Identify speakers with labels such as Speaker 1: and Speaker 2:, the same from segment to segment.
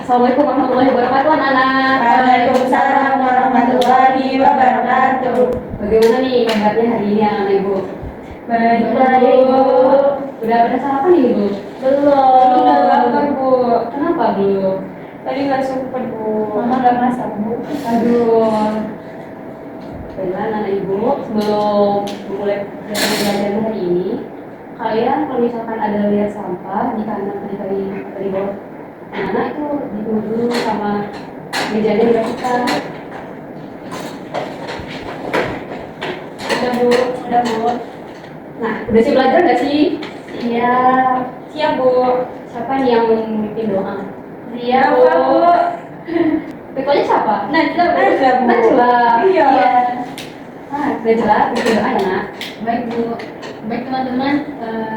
Speaker 1: Assalamualaikum warahmatullahi wabarakatuh, anak-anak.
Speaker 2: Waalaikumsalam warahmatullahi wabarakatuh.
Speaker 1: Bagaimana nih kabarnya hari ini, anak-anak Ibu?
Speaker 2: Baik, Bu.
Speaker 1: Udah pada sarapan nih, Ibu?
Speaker 2: Belum.
Speaker 1: Udah lapar, Bu. Kenapa belum?
Speaker 2: Tadi nggak sempet, Bu.
Speaker 1: Mama nggak masak, Bu. Aduh. Baiklah, anak Ibu, sebelum memulai pelajaran hari ini, kalian kalau misalkan ada lihat sampah di kanan dari bawah anak itu dibuang dulu sama mejanya dibersihkan.
Speaker 2: Udah, Bu. Udah, Bu.
Speaker 1: Nah, udah siap belajar nggak sih?
Speaker 2: Siap. Siap, Bu.
Speaker 1: Siapa nih yang memimpin doa?
Speaker 2: Siap, Bu.
Speaker 1: Ketuanya siapa?
Speaker 2: Najla, Bu.
Speaker 1: Najla.
Speaker 2: Iya.
Speaker 1: Nah, Najla, memimpin doa ya, Nak.
Speaker 3: Baik, Bu. Baik, teman-teman,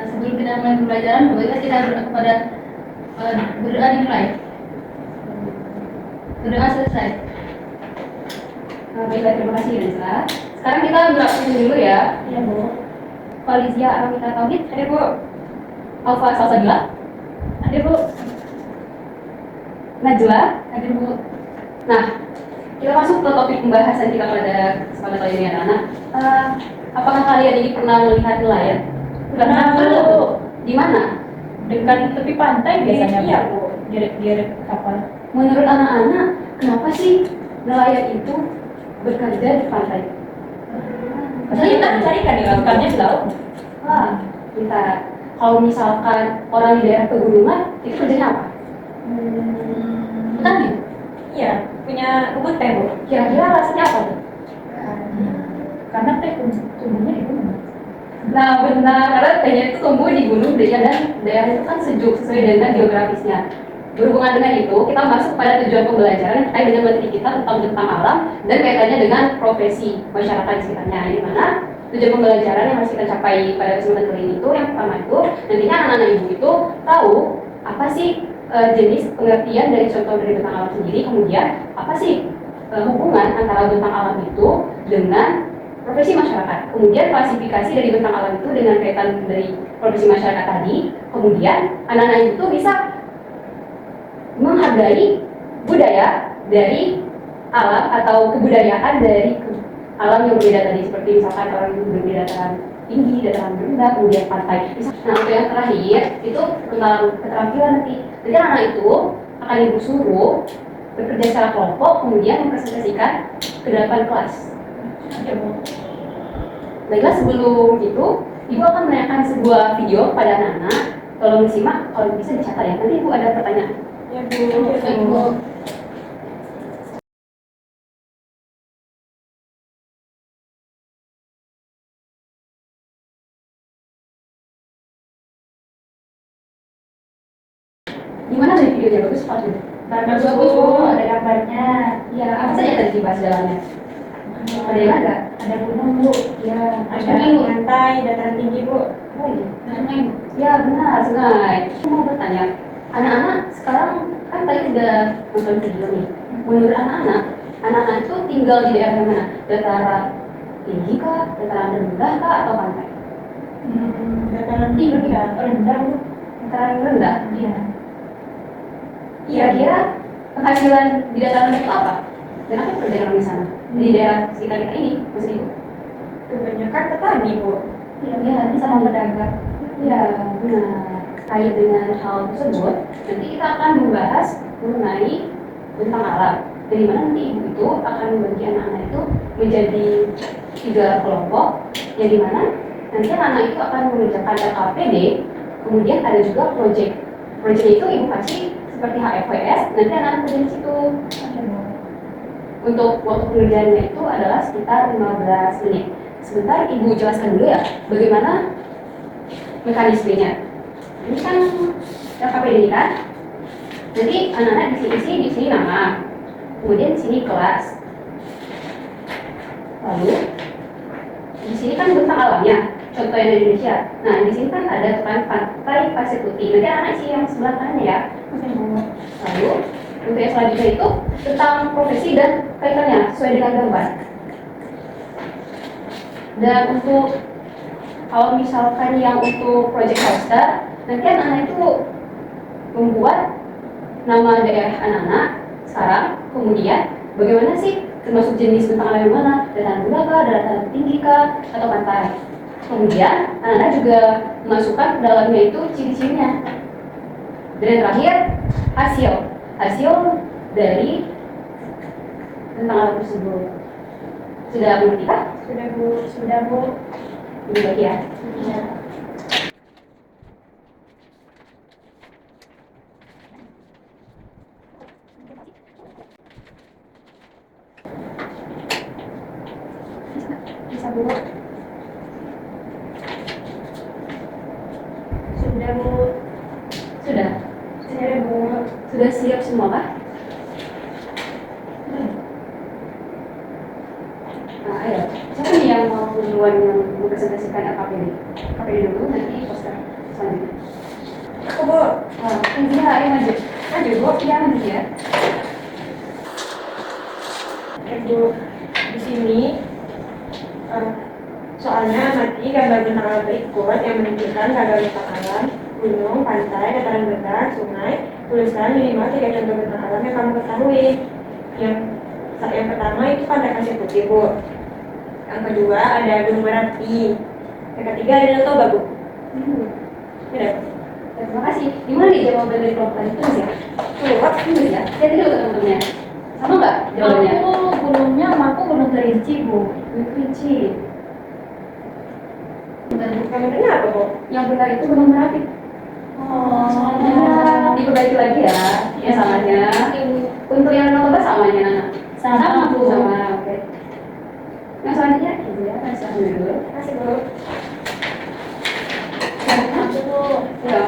Speaker 3: sebelum kita mulai pembelajaran, bolehkah kita berdoa kepada berdoa dimulai? Berdoa selesai.
Speaker 1: Baiklah, terima kasih Najla. Sekarang kita berdoa dulu ya.
Speaker 2: Iya, Bu.
Speaker 1: Falizia Aramita Tauhid,
Speaker 2: Ada, Bu.
Speaker 1: Alfa Salsabila,
Speaker 2: Ada, Bu.
Speaker 1: Najla.
Speaker 3: Ada, Bu.
Speaker 1: Nah, kita masuk ke topik pembahasan kita pada kesempatan kali ini, anak-anak. Apakah kalian ini pernah melihat nelayan?
Speaker 2: Pernah, Bu.
Speaker 1: Di mana?
Speaker 2: Dekat tepi pantai biasanya,
Speaker 1: Iya,
Speaker 2: Bu. Di kapal.
Speaker 1: Menurut anak-anak, kenapa sih nelayan itu bekerja di pantai?
Speaker 2: Kita carikan di lautannya di laut.
Speaker 1: Wah, kita kalau misalkan orang di daerah pegunungan, itu kerjanya apa? Petani.
Speaker 2: Iya, punya kebun teh, Bu.
Speaker 1: Kira-kira alasannya apa tuh?
Speaker 2: Karena teh tumbuhnya di gunung.
Speaker 1: Nah, benar, karena tehnya itu tumbuh di gunung dan daerah itu kan sejuk sesuai dengan geografisnya. Berhubungan dengan itu, kita masuk pada tujuan pembelajaran terkait dengan materi kita tentang alam dan kaitannya dengan profesi masyarakat di sekitarnya. Di mana tujuan pembelajaran yang harus kita capai pada kesempatan kali ini itu yang pertama itu nantinya anak-anak ibu itu tahu apa sih jenis pengertian dari contoh dari bentang alam sendiri, kemudian apa sih hubungan antara bentang alam itu dengan profesi masyarakat, kemudian klasifikasi dari bentang alam itu dengan kaitan dari profesi masyarakat tadi, kemudian anak-anak itu bisa menghargai budaya dari alam atau kebudayaan dari alam yang berbeda tadi, seperti misalkan orang itu berbeda dataran tinggi, dataran rendah, kemudian pantai. Nah, untuk yang terakhir itu tentang keterampilan nanti anak itu akan ibu suruh bekerja secara kelompok, kemudian mempresentasikan ke 8 kelas. Baiklah, sebelum itu ibu akan menanyakan sebuah video pada anak-anak. Tolong disimak, kalau bisa dicatat ya. Nanti ibu ada pertanyaan.
Speaker 2: Ya, Bu.
Speaker 3: Baik, Bu.
Speaker 1: Gimana dari videonya, bagus Pak?
Speaker 2: Bagus, Bu. Ada gambarnya.
Speaker 1: Ya, apa saja tadi dibahas dalamnya? Ada yang ada?
Speaker 2: Ada gunung, Bu.
Speaker 1: Ya,
Speaker 2: Ada pantai, dataran tinggi, Bu.
Speaker 1: Oh, iya.
Speaker 3: Sungai, Bu.
Speaker 1: Ya, benar, sungai. Aku mau bertanya, anak-anak sekarang kan tadi udah nonton video nih. Menurut anak-anak itu tinggal di daerah mana? Dataran tinggi kah? Dataran rendah kah? Atau pantai?
Speaker 2: Dataran tinggi ya, rendah, Bu.
Speaker 1: Dataran rendah?
Speaker 2: Iya.
Speaker 1: Kira-kira penghasilan di dataran rendah itu apa? Dan apa pekerjaan orang di sana? Di daerah sekitar kita ini, maksud ibu?
Speaker 2: Kebanyakan petani, Bu.
Speaker 1: Iya, sama pedagang. Ya, benar. Kait dengan hal tersebut, nanti kita akan membahas mengenai tentang alam. Dari mana nanti ibu itu akan membagi anak-anak itu menjadi 3 kelompok, yang dimana nanti anak-anak itu akan mengerjakan LKPD, kemudian ada juga proyek. Proyeknya itu ibu kasih seperti HFWS, nanti anak-anak kerja di situ. Untuk waktu pengerjaannya itu adalah sekitar 15 menit. Sebentar ibu jelaskan dulu ya, bagaimana mekanismenya. Ini kan LKPD ini kan, jadi anak-anak di sini nama, kemudian di sini kelas, lalu di sini kan bentang alamnya, contoh yang dari Indonesia. Nah, di sini kan ada pantai pasir putih. Nanti anak isi yang sebelah kanannya ya. Lalu untuk yang selanjutnya itu tentang profesi dan kaitannya sesuai dengan gambar. Dan untuk kalau misalkan yang untuk project poster, nanti anak-anak itu membuat nama daerah anak-anak sekarang, kemudian bagaimana sih termasuk jenis bentang alam yang mana, dataran rendah kah, dataran tinggi kah, atau pantai. Kemudian anak-anak juga memasukkan ke dalamnya itu ciri-cirinya. Dan yang terakhir hasil dari bentang alam tersebut. Sudah mengerti kah?
Speaker 2: Sudah Bu.
Speaker 1: Ini lagi ya.
Speaker 2: Ya. Bisa Bu. Sudah Bu.
Speaker 1: Sudah?
Speaker 2: Sudah Bu.
Speaker 1: Sudah siap semua kah? Nah, ayo. Siapa nih yang mau duluan yang mempresentasikan LKPD? KPD dulu, nanti poster selanjutnya.
Speaker 2: Aku Bu.
Speaker 1: Intinya ayo maju. Maju, Bu. Iya, maju ya.
Speaker 2: Bu, di sini soalnya amati gambar bentang alam berikut yang menunjukkan ragam bentang alam, gunung, pantai, dataran rendah, sungai. Tuliskan minimal 3 contoh bentang alam yang kamu ketahui. Yang pertama itu pantai pasir putih Bu. Yang kedua ada gunung Merapi. Yang ketiga ada Danau Toba Bu. Udah.
Speaker 1: Terima kasih. Gimana nih jawaban dari kelompok tadi? Terus ya? Terus ya? Lihat dulu teman-temannya. Sama nggak jawabannya?
Speaker 2: Gunungnya aku Gunung Kerinci Bu.
Speaker 1: Gunung Kerinci.
Speaker 2: Kamu dengar apa Bu?
Speaker 1: Yang benar itu Gunung Merapi.
Speaker 2: Oh.
Speaker 1: Diperbaiki lagi ya, ya samanya. Untuk yang nomor samanya,
Speaker 2: Sama, Bu.
Speaker 1: Sama, oke. Yang selanjutnya, ya, kasih dulu.
Speaker 2: Kasih Bu. Aku Bu.
Speaker 1: Ya.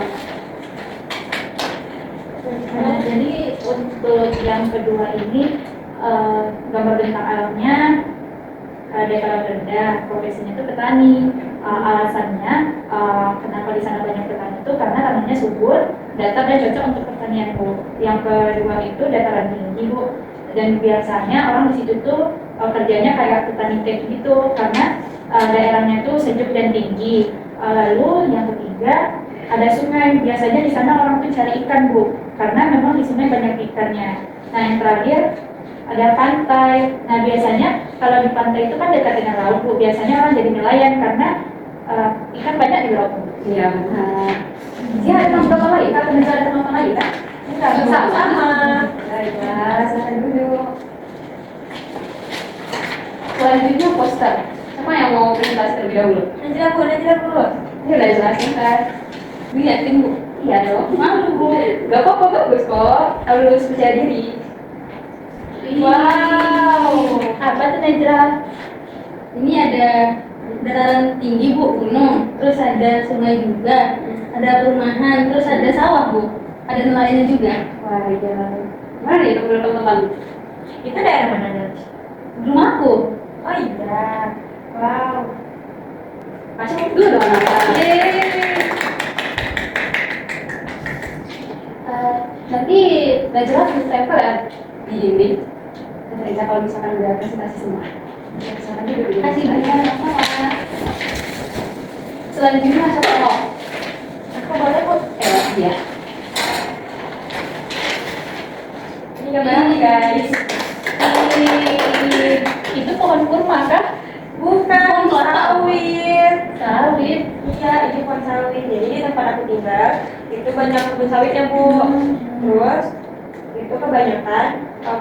Speaker 2: Nah, jadi untuk yang kedua ini gambar bentang alamnya dataran rendah, profesinya itu petani. Alasannya kenapa di sana banyak petani itu karena tanahnya subur, datar dan cocok untuk pertanian Bu. Yang kedua itu dataran tinggi Bu. Dan biasanya orang di situ tuh kerjanya kayak petani teh gitu karena daerahnya tuh sejuk dan tinggi. Lalu yang ketiga ada sungai. Biasanya di sana orang tuh cari ikan Bu, karena memang di sungai banyak ikannya. Nah yang terakhir ada pantai. Nah biasanya kalau di pantai itu kan dekat dengan laut Bu. Biasanya orang jadi nelayan karena ikan banyak di laut Bu.
Speaker 1: Iya, benar. Dia ada teman-teman lagi, kan? Bisa ada teman-teman lagi kan?
Speaker 2: Enggak, Bu.
Speaker 1: Sama. Baiklah, silakan duduk. Selanjutnya poster. Siapa yang mau presentasi terlebih dahulu?
Speaker 2: Najla Bu.
Speaker 1: Ini udah jelasin kan? Lihatin Bu. Iya dong.
Speaker 2: Malu Bu.
Speaker 1: Gak apa-apa, bagus kok. Harus percaya diri.
Speaker 2: Wow.
Speaker 3: Apa tuh Najla? Ini ada dataran tinggi Bu, gunung, terus ada sungai juga, ada perumahan, terus ada sawah Bu, ada nelayannya juga.
Speaker 1: Wah, iya. Mana nih teman-teman?
Speaker 2: Itu daerah mana Naj?
Speaker 3: Rumahku.
Speaker 2: Oh iya. Wow.
Speaker 1: Masuk dulu dong anak-anak. Nanti Najla harus tempel ya di dinding. Dan Reza kalau misalkan udah presentasi semua. Ya, silakan duduk.
Speaker 3: Kasih banyak sama.
Speaker 1: Selanjutnya siapa mau?
Speaker 2: Aku boleh Bu.
Speaker 1: Iya.
Speaker 2: Ini gambarnya guys.
Speaker 3: Itu pohon kurma kan?
Speaker 2: Bukan,
Speaker 3: Pohon
Speaker 2: sawit.
Speaker 3: Sawit.
Speaker 2: Iya, ini pohon sawit. Jadi di tempat aku tinggal itu banyak kebun sawitnya Bu. Terus itu kebanyakan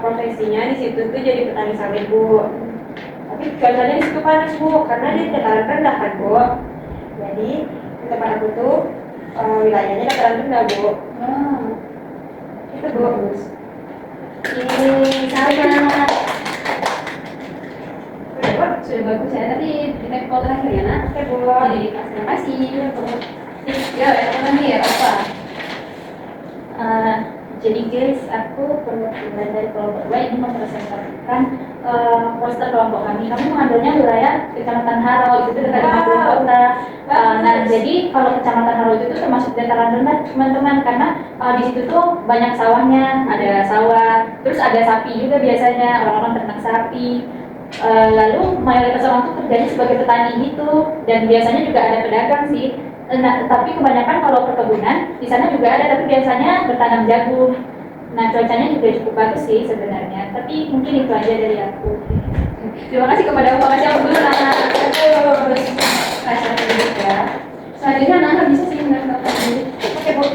Speaker 2: profesinya di situ tuh jadi petani sawit Bu. Tapi cuacanya di situ panas Bu, karena di dataran rendah kan Bu. Jadi di tempat aku tuh wilayahnya dataran rendah Bu. Itu Bu. Ini sama.
Speaker 1: Sudah bagus ya, tapi di tempel terakhir ya nak.
Speaker 2: Oke Bu.
Speaker 1: Jadi terima kasih. Ya, teman nih apa?
Speaker 3: Jadi guys, aku perwakilan dari kelompok 2 ini mempresentasikan poster kelompok kami. Kami mengambilnya wilayah Kecamatan Harau, itu dekat dengan ibu kota. Nah, jadi kalau Kecamatan Harau itu tuh termasuk dataran rendah teman-teman, karena di situ tuh banyak sawahnya, ada sawah, terus ada sapi juga biasanya, orang-orang ternak sapi. Lalu mayoritas orang tuh kerjanya sebagai petani gitu, dan biasanya juga ada pedagang sih. Nah, tapi kebanyakan kalau perkebunan di sana juga ada, tapi biasanya bertanam jagung.
Speaker 2: Nah, cuacanya juga cukup bagus sih sebenarnya, tapi mungkin itu aja dari aku.
Speaker 1: Terima kasih kepada Bapak Kasih aku dulu Nana. Terus rasa sedikit ya. Selanjutnya Nana bisa sih menambahkan dulu. Oke Bu.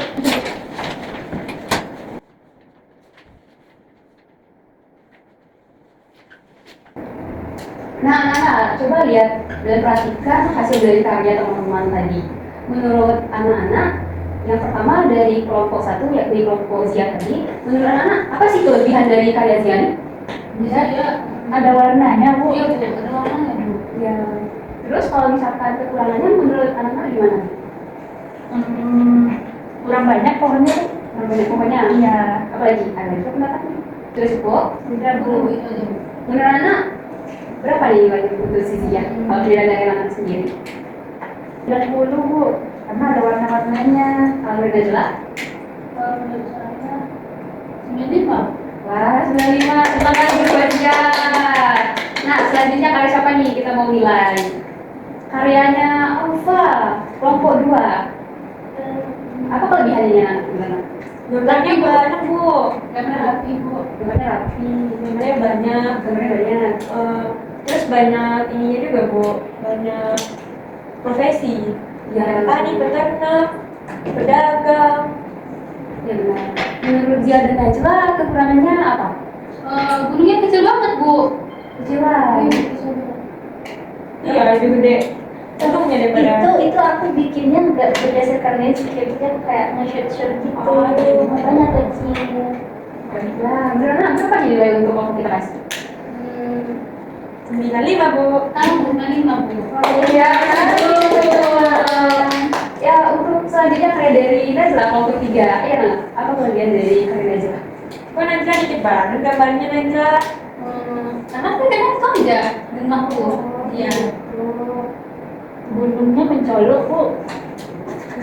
Speaker 1: Nah Nana, coba lihat dan perhatikan hasil dari karya teman-teman tadi. Menurut anak-anak, yang pertama dari kelompok 1 yakni kelompok Zia tadi, menurut anak-anak apa sih kelebihan dari karya Zia ini?
Speaker 3: Bisa ya.
Speaker 2: Ada warnanya, Bu.
Speaker 3: Iya Bu, ada warnanya Bu.
Speaker 1: Ya. Terus kalau misalkan kekurangannya menurut anak-anak gimana?
Speaker 2: Kurang banyak pohonnya, Bu.
Speaker 1: Kurang banyak pokoknya.
Speaker 2: Iya.
Speaker 1: Apalagi ada juga pendapatnya. Terus Bu,
Speaker 2: Udah, Bu.
Speaker 3: Itu aja Bu.
Speaker 1: menurut anak berapa nih nilainya untuk si Zia? Kalau tidak dari anak sendiri.
Speaker 2: 90, Bu. Karena ada warna-warnanya.
Speaker 1: Kalau menurut Najla?
Speaker 3: Kalau menurut saya 95.
Speaker 1: Wah, 95. Terima kasih buat Zia. Nah, selanjutnya karya siapa nih kita mau nilai? Karyanya Alfa, kelompok 2. Apa kelebihannya? Gimana?
Speaker 4: Gambarnya banyak Bu,
Speaker 3: Gambar rapi Bu.
Speaker 1: Gambarnya rapi,
Speaker 4: gambarnya banyak,
Speaker 1: gambarnya banyak.
Speaker 4: terus banyak ininya juga Bu, banyak profesi,
Speaker 1: Ya,
Speaker 4: petani, peternak, pedagang.
Speaker 1: ya benar. Menurut Zia dan Najla, kekurangannya apa?
Speaker 3: Gunungnya kecil banget Bu.
Speaker 1: Kecil lah.
Speaker 3: Kecil banget.
Speaker 4: Iya, lebih gede. Untungnya daripada
Speaker 2: Itu aku bikinnya nggak berdasarkan landscape, jadi aku kayak nge-shot gitu. Makanya kecil.
Speaker 1: Nah, beneran berapa nih nilai untuk kelompok kita kasih?
Speaker 4: 95 Bu.
Speaker 3: Bukan 5 Bu.
Speaker 1: Iya, ya untuk selanjutnya karya dari Najla kelompok 3. Iya nggak? Apa kelebihan dari karya Najla?
Speaker 4: Kok Najla dikit banget gambarnya Najla?
Speaker 3: Karena aku kan itu aja dengan Bu. Iya.
Speaker 2: Gunungnya mencolok, Bu.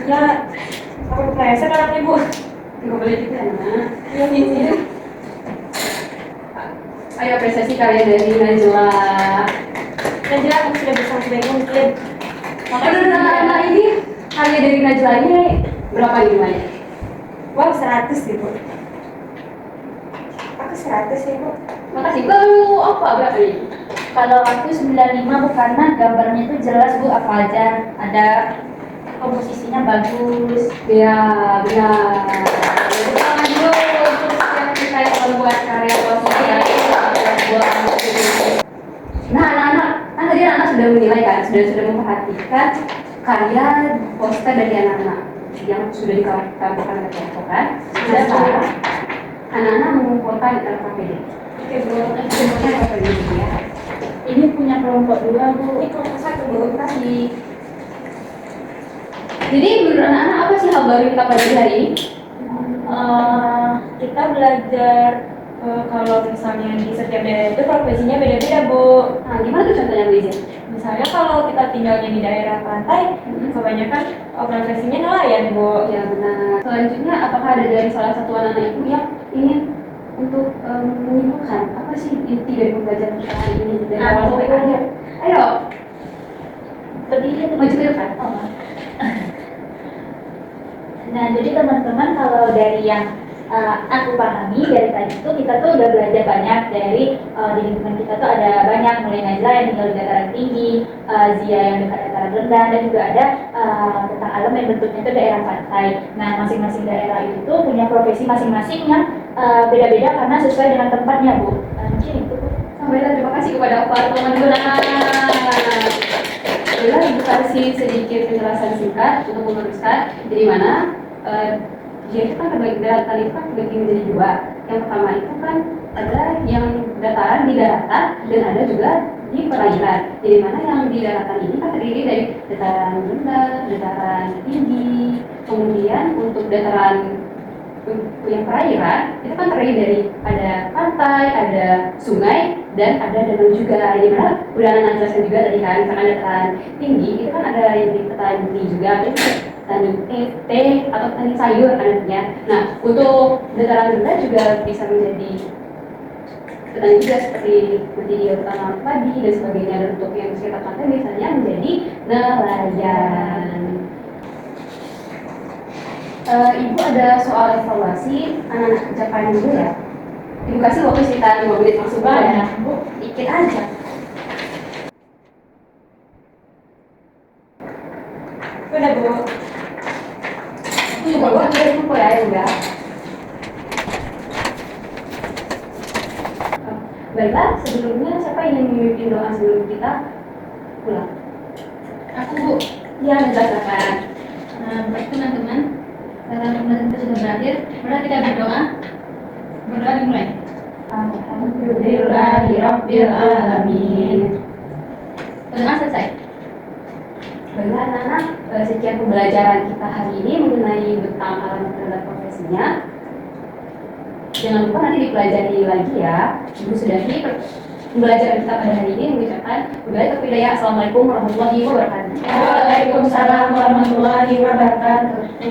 Speaker 4: Ya, aku pleset orangnya Bu.
Speaker 1: Nggak boleh gitu ya, Nak.
Speaker 4: Iya ini.
Speaker 1: Ayo apresiasi karya dari Najla.
Speaker 4: Najla aku sudah bisa sampai mungkin.
Speaker 1: Nah, ini karya dari Najla ini berapa nilainya?
Speaker 4: Wow, 100 sih Bu. Aku 100 sih Bu.
Speaker 1: Makasih. Lalu apa berapa nih?
Speaker 2: Kalau aku 95, Bu, karena gambarnya itu jelas, Bu, apa aja. Ada komposisinya bagus.
Speaker 1: Ya, benar. Selamat dulu untuk yang kita yang membuat karya posisi. Nah, anak-anak, kan tadi anak-anak sudah menilai kan, sudah memperhatikan karya poster dari anak-anak yang sudah dikelompokkan oleh kelompok kan. Sudah sekarang anak-anak mengumpulkan dalam KPD.
Speaker 4: Oke Bu.
Speaker 1: Semuanya KPD ya.
Speaker 2: Ini punya kelompok 2, Bu.
Speaker 4: Ini kelompok 1 Bu.
Speaker 1: Terima kasih. Jadi menurut anak-anak apa sih hal baru yang kita pelajari hari ini?
Speaker 4: Kita belajar kalau misalnya di setiap daerah itu profesinya beda-beda Bu.
Speaker 1: Nah, gimana tuh contohnya Bu Izin?
Speaker 4: Misalnya kalau kita tinggalnya di daerah pantai, kebanyakan profesinya nelayan Bu.
Speaker 1: Ya benar. Selanjutnya, apakah ada dari salah satu anak-anak itu yang ingin untuk menyimpulkan apa sih inti dari pembelajaran kita hari ini dari awal sampai akhir? Ayo,
Speaker 2: Berdiri,
Speaker 1: maju ke depan.
Speaker 2: Nah, jadi teman-teman, kalau dari yang aku pahami dari tadi itu kita tuh udah belajar banyak dari di lingkungan kita tuh ada banyak, mulai Najla yang tinggal di dataran tinggi, Zia yang dekat dataran rendah, dan juga ada tentang alam yang bentuknya itu daerah pantai. Nah, masing-masing daerah itu tuh punya profesi masing-masing yang beda-beda karena sesuai dengan tempatnya, Bu. Mungkin itu, Bu.
Speaker 1: Sampaikan terima kasih kepada Pak teman Gunawan. Bila Ibu kasih sedikit penjelasan singkat untuk meneruskan dari mana dia itu kan terbagi daratan itu kan terbagi menjadi 2. Yang pertama itu kan ada yang dataran di daratan dan ada juga di perairan. Jadi mana yang di daratan ini kan terdiri dari dataran rendah, dataran tinggi, kemudian untuk dataran yang perairan itu kan terdiri dari ada pantai, ada sungai, dan ada danau juga. Di mana udah anak jelaskan juga tadi kan, misalkan dataran tinggi itu kan ada yang di petani juga, itu petani teh atau petani sayur kan artinya. Nah, untuk dataran rendah juga bisa menjadi petani juga seperti dia tanam padi dan sebagainya. Dan untuk yang sekitar pantai biasanya menjadi nelayan. Ibu ada soal evaluasi anak-anak kerjakan dulu ya. Ibu kasih waktu sekitar 5 menit langsung ya.
Speaker 2: Bu,
Speaker 1: Dikit aja.
Speaker 4: Udah Bu.
Speaker 1: Aku juga buat dari buku ya udah. Baiklah, sebelumnya siapa yang memimpin doa sebelum kita pulang?
Speaker 3: Aku Bu.
Speaker 1: Ya, silakan.
Speaker 3: Baik teman-teman, karena pembahasan kita sudah berakhir, mari kita berdoa. Berdoa dimulai.
Speaker 1: Alhamdulillahirabbil alamin.
Speaker 3: Berdoa selesai.
Speaker 1: Baiklah anak-anak, sekian pembelajaran kita hari ini mengenai tentang alamat terhadap profesinya. Jangan lupa nanti dipelajari lagi ya. Ibu sudahi pembelajaran kita pada hari ini mengucapkan Assalamualaikum warahmatullahi wabarakatuh.
Speaker 2: Waalaikumsalam warahmatullahi wabarakatuh.